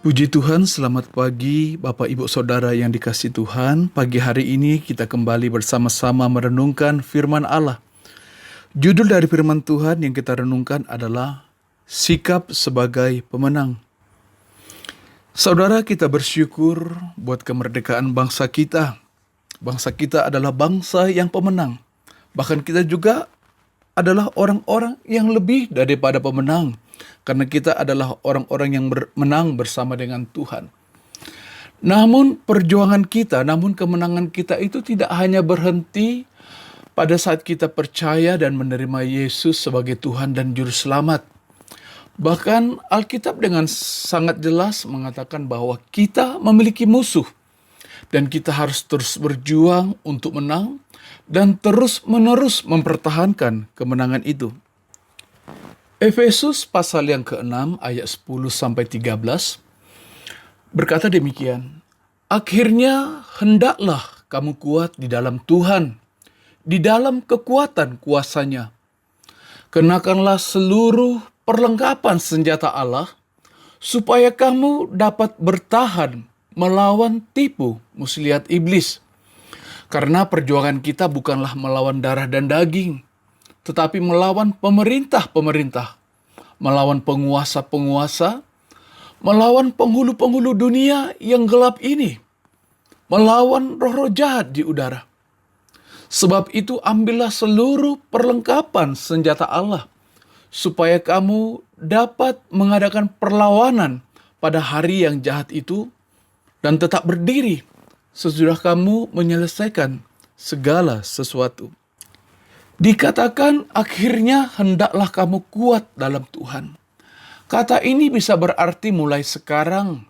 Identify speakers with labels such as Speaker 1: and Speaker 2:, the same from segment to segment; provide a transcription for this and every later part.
Speaker 1: Puji Tuhan, selamat pagi Bapak Ibu Saudara yang dikasihi Tuhan. Pagi hari ini kita kembali bersama-sama merenungkan firman Allah. Judul dari firman Tuhan yang kita renungkan adalah Sikap sebagai Pemenang. Saudara, kita bersyukur buat kemerdekaan bangsa kita. Bangsa kita adalah bangsa yang pemenang. Bahkan kita juga adalah orang-orang yang lebih daripada pemenang. Karena kita adalah orang-orang yang menang bersama dengan Tuhan. Namun kemenangan kita itu tidak hanya berhenti pada saat kita percaya dan menerima Yesus sebagai Tuhan dan Juru Selamat. Bahkan Alkitab dengan sangat jelas mengatakan bahwa kita memiliki musuh. Dan kita harus terus berjuang untuk menang dan terus-menerus mempertahankan kemenangan itu. Efesus pasal yang ke-6 ayat 10-13 berkata demikian, "Akhirnya hendaklah kamu kuat di dalam Tuhan, di dalam kekuatan kuasa-Nya. Kenakanlah seluruh perlengkapan senjata Allah, supaya kamu dapat bertahan melawan tipu muslihat iblis. Karena perjuangan kita bukanlah melawan darah dan daging, tetapi melawan pemerintah-pemerintah, melawan penguasa-penguasa, melawan penghulu-penghulu dunia yang gelap ini, melawan roh-roh jahat di udara. Sebab itu ambillah seluruh perlengkapan senjata Allah, supaya kamu dapat mengadakan perlawanan pada hari yang jahat itu, dan tetap berdiri sesudah kamu menyelesaikan segala sesuatu." Dikatakan akhirnya hendaklah kamu kuat dalam Tuhan. Kata ini bisa berarti mulai sekarang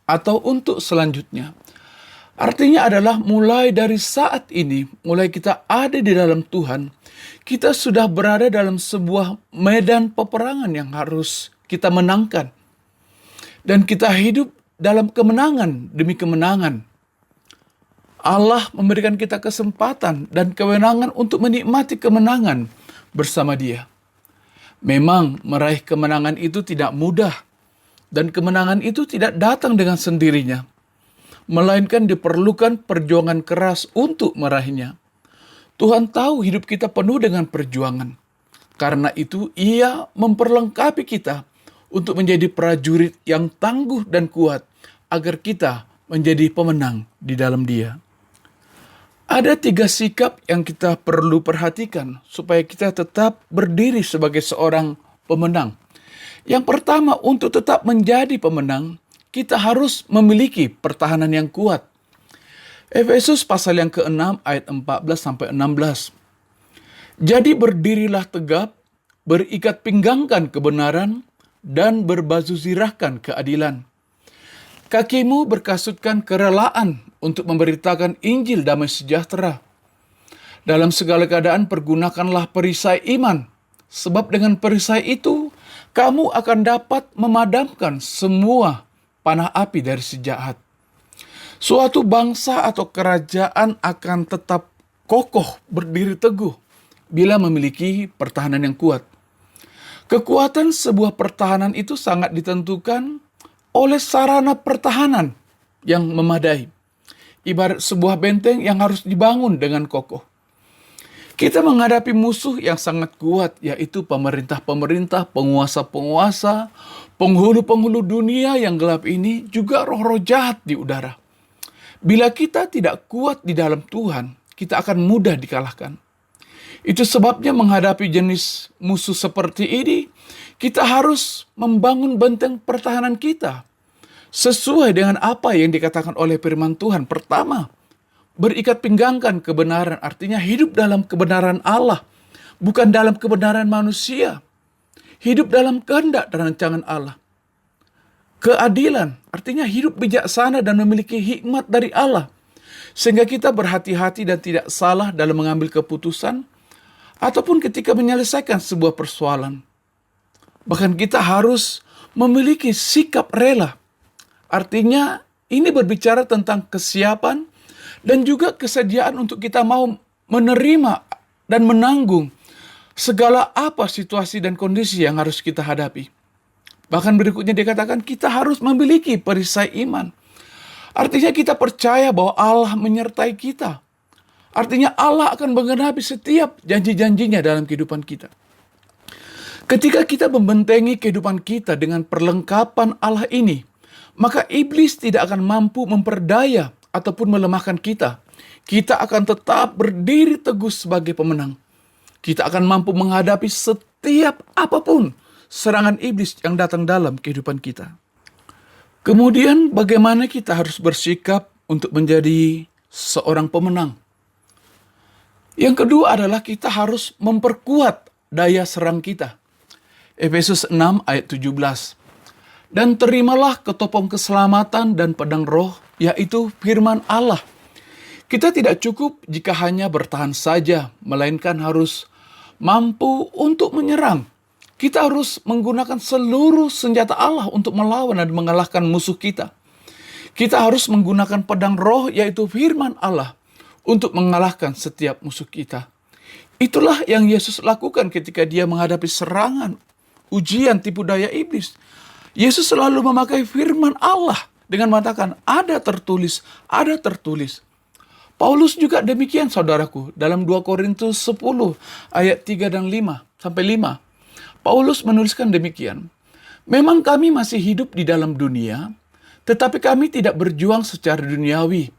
Speaker 1: atau untuk selanjutnya. Artinya adalah mulai dari saat ini, mulai kita ada di dalam Tuhan, kita sudah berada dalam sebuah medan peperangan yang harus kita menangkan. Dan kita hidup dalam kemenangan demi kemenangan. Allah memberikan kita kesempatan dan kewenangan untuk menikmati kemenangan bersama Dia. Memang meraih kemenangan itu tidak mudah, dan kemenangan itu tidak datang dengan sendirinya, melainkan diperlukan perjuangan keras untuk meraihnya. Tuhan tahu hidup kita penuh dengan perjuangan. Karena itu Ia memperlengkapi kita untuk menjadi prajurit yang tangguh dan kuat, agar kita menjadi pemenang di dalam Dia. Ada 3 sikap yang kita perlu perhatikan supaya kita tetap berdiri sebagai seorang pemenang. Yang pertama, untuk tetap menjadi pemenang, kita harus memiliki pertahanan yang kuat. Efesus pasal yang ke-6 ayat 14-16. "Jadi berdirilah tegap, berikat pinggangkan kebenaran, dan berbaju zirahkan keadilan. Kakimu berkasutkan kerelaan untuk memberitakan Injil damai sejahtera. Dalam segala keadaan pergunakanlah perisai iman, sebab dengan perisai itu kamu akan dapat memadamkan semua panah api dari si jahat." Suatu bangsa atau kerajaan akan tetap kokoh berdiri teguh bila memiliki pertahanan yang kuat. Kekuatan sebuah pertahanan itu sangat ditentukan oleh sarana pertahanan yang memadai. Ibarat sebuah benteng yang harus dibangun dengan kokoh. Kita menghadapi musuh yang sangat kuat, yaitu pemerintah-pemerintah, penguasa-penguasa, penghulu-penghulu dunia yang gelap ini, juga roh-roh jahat di udara. Bila kita tidak kuat di dalam Tuhan, kita akan mudah dikalahkan. Itu sebabnya menghadapi jenis musuh seperti ini, kita harus membangun benteng pertahanan kita sesuai dengan apa yang dikatakan oleh firman Tuhan. Pertama, berikat pinggangkan kebenaran, artinya hidup dalam kebenaran Allah, bukan dalam kebenaran manusia. Hidup dalam kehendak dan rancangan Allah. Keadilan, artinya hidup bijaksana dan memiliki hikmat dari Allah, sehingga kita berhati-hati dan tidak salah dalam mengambil keputusan, ataupun ketika menyelesaikan sebuah persoalan. Bahkan kita harus memiliki sikap rela. Artinya ini berbicara tentang kesiapan dan juga kesediaan untuk kita mau menerima dan menanggung segala apa situasi dan kondisi yang harus kita hadapi. Bahkan berikutnya dikatakan kita harus memiliki perisai iman. Artinya kita percaya bahwa Allah menyertai kita. Artinya Allah akan menggenapi setiap janji-janjinya dalam kehidupan kita. Ketika kita membentengi kehidupan kita dengan perlengkapan Allah ini, maka iblis tidak akan mampu memperdaya ataupun melemahkan kita. Kita akan tetap berdiri teguh sebagai pemenang. Kita akan mampu menghadapi setiap apapun serangan iblis yang datang dalam kehidupan kita. Kemudian bagaimana kita harus bersikap untuk menjadi seorang pemenang? Yang kedua adalah kita harus memperkuat daya serang kita. Efesus 6 ayat 17. Dan terimalah ketopong keselamatan dan pedang roh, yaitu firman Allah. Kita tidak cukup jika hanya bertahan saja, melainkan harus mampu untuk menyerang. Kita harus menggunakan seluruh senjata Allah untuk melawan dan mengalahkan musuh kita. Kita harus menggunakan pedang roh, yaitu firman Allah, untuk mengalahkan setiap musuh kita. Itulah yang Yesus lakukan ketika dia menghadapi serangan, ujian, tipu daya iblis. Yesus selalu memakai firman Allah dengan mengatakan, ada tertulis, ada tertulis. Paulus juga demikian, saudaraku, dalam 2 Korintus 10 ayat 3 dan 5 sampai 5. Paulus menuliskan demikian, memang kami masih hidup di dalam dunia, tetapi kami tidak berjuang secara duniawi.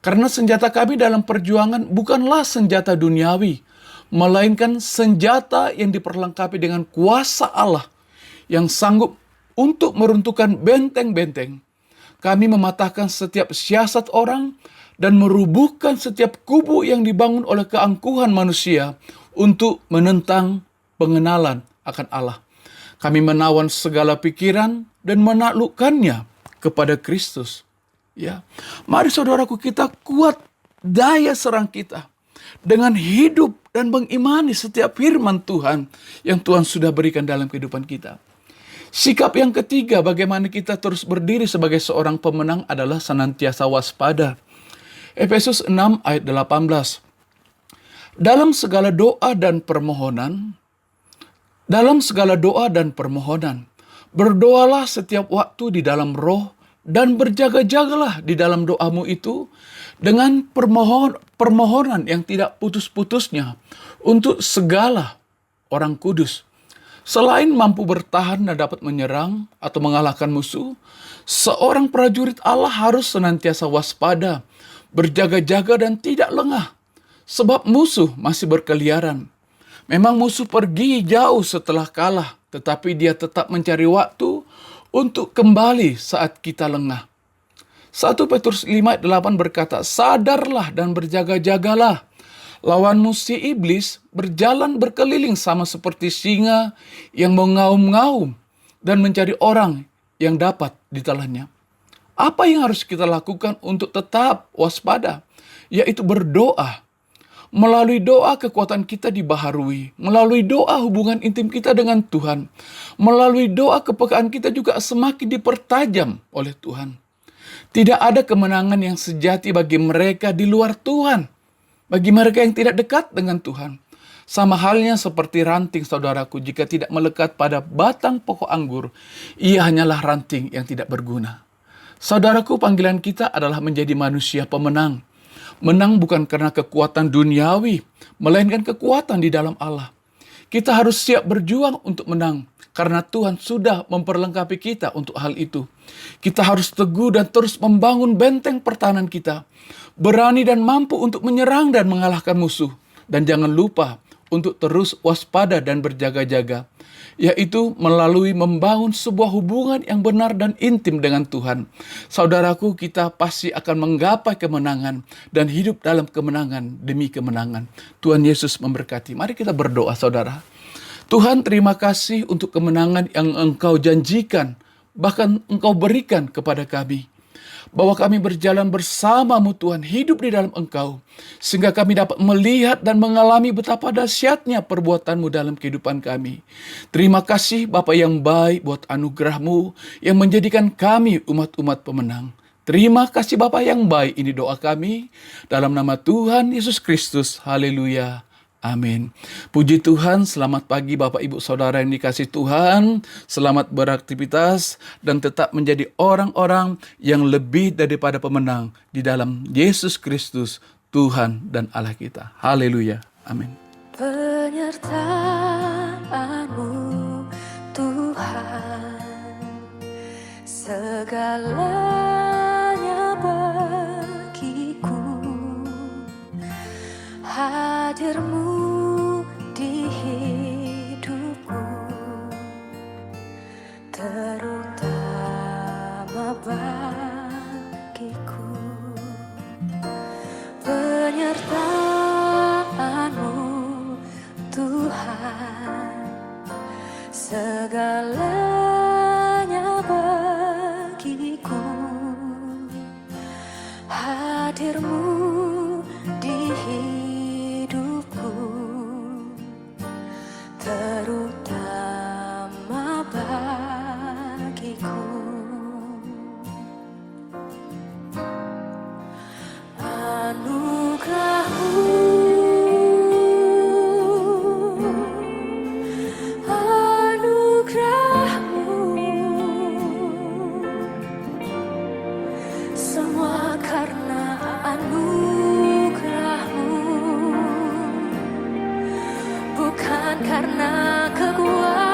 Speaker 1: Karena senjata kami dalam perjuangan bukanlah senjata duniawi, melainkan senjata yang diperlengkapi dengan kuasa Allah yang sanggup untuk meruntuhkan benteng-benteng. Kami mematahkan setiap siasat orang dan merubuhkan setiap kubu yang dibangun oleh keangkuhan manusia untuk menentang pengenalan akan Allah. Kami menawan segala pikiran dan menaklukkannya kepada Kristus. Ya, mari saudaraku, kita kuat daya serang kita dengan hidup dan mengimani setiap firman Tuhan yang Tuhan sudah berikan dalam kehidupan kita. Sikap yang ketiga, bagaimana kita terus berdiri sebagai seorang pemenang adalah senantiasa waspada. Efesus 6 ayat 18. Dalam segala doa dan permohonan, berdoalah setiap waktu di dalam roh dan berjaga-jagalah di dalam doamu itu dengan permohonan yang tidak putus-putusnya untuk segala orang kudus. Selain mampu bertahan dan dapat menyerang atau mengalahkan musuh, seorang prajurit Allah harus senantiasa waspada, berjaga-jaga dan tidak lengah, sebab musuh masih berkeliaran. Memang musuh pergi jauh setelah kalah, tetapi dia tetap mencari waktu untuk kembali saat kita lengah. 1 Petrus 5 ayat 8 berkata, sadarlah dan berjaga-jagalah. Lawanmu si iblis berjalan berkeliling sama seperti singa yang mengaum-ngaum dan mencari orang yang dapat ditelannya. Apa yang harus kita lakukan untuk tetap waspada? Yaitu berdoa. Melalui doa kekuatan kita dibaharui. Melalui doa hubungan intim kita dengan Tuhan. Melalui doa kepekaan kita juga semakin dipertajam oleh Tuhan. Tidak ada kemenangan yang sejati bagi mereka di luar Tuhan. Bagi mereka yang tidak dekat dengan Tuhan. Sama halnya seperti ranting, saudaraku, jika tidak melekat pada batang pokok anggur, ia hanyalah ranting yang tidak berguna. Saudaraku, panggilan kita adalah menjadi manusia pemenang. Menang bukan karena kekuatan duniawi, melainkan kekuatan di dalam Allah. Kita harus siap berjuang untuk menang, karena Tuhan sudah memperlengkapi kita untuk hal itu. Kita harus teguh dan terus membangun benteng pertahanan kita. Berani dan mampu untuk menyerang dan mengalahkan musuh. Dan jangan lupa untuk terus waspada dan berjaga-jaga, yaitu melalui membangun sebuah hubungan yang benar dan intim dengan Tuhan. Saudaraku, kita pasti akan menggapai kemenangan dan hidup dalam kemenangan demi kemenangan. Tuhan Yesus memberkati. Mari kita berdoa, saudara. Tuhan, terima kasih untuk kemenangan yang Engkau janjikan, bahkan Engkau berikan kepada kami. Bahwa kami berjalan bersama-Mu Tuhan, hidup di dalam Engkau, sehingga kami dapat melihat dan mengalami betapa dahsyatnya perbuatan-Mu dalam kehidupan kami. Terima kasih Bapa yang baik buat anugerah-Mu yang menjadikan kami umat-umat pemenang. Terima kasih Bapa yang baik, ini doa kami dalam nama Tuhan Yesus Kristus. Haleluya. Amin. Puji Tuhan, selamat pagi Bapak Ibu Saudara yang dikasihi Tuhan. Selamat beraktivitas dan tetap menjadi orang-orang yang lebih daripada pemenang di dalam Yesus Kristus, Tuhan dan Allah kita. Haleluya. Amin.
Speaker 2: Penyertaan-Mu Tuhan, segalanya bagiku. Hadir-Mu di hidupku, terutama bagiku. Penyertaan-Mu Tuhan, segalanya bagiku. Hadir-Mu di hidupku, terutama bagiku. Anugerah-Mu, semua karena anugerah-Mu, bukan karena kekuatan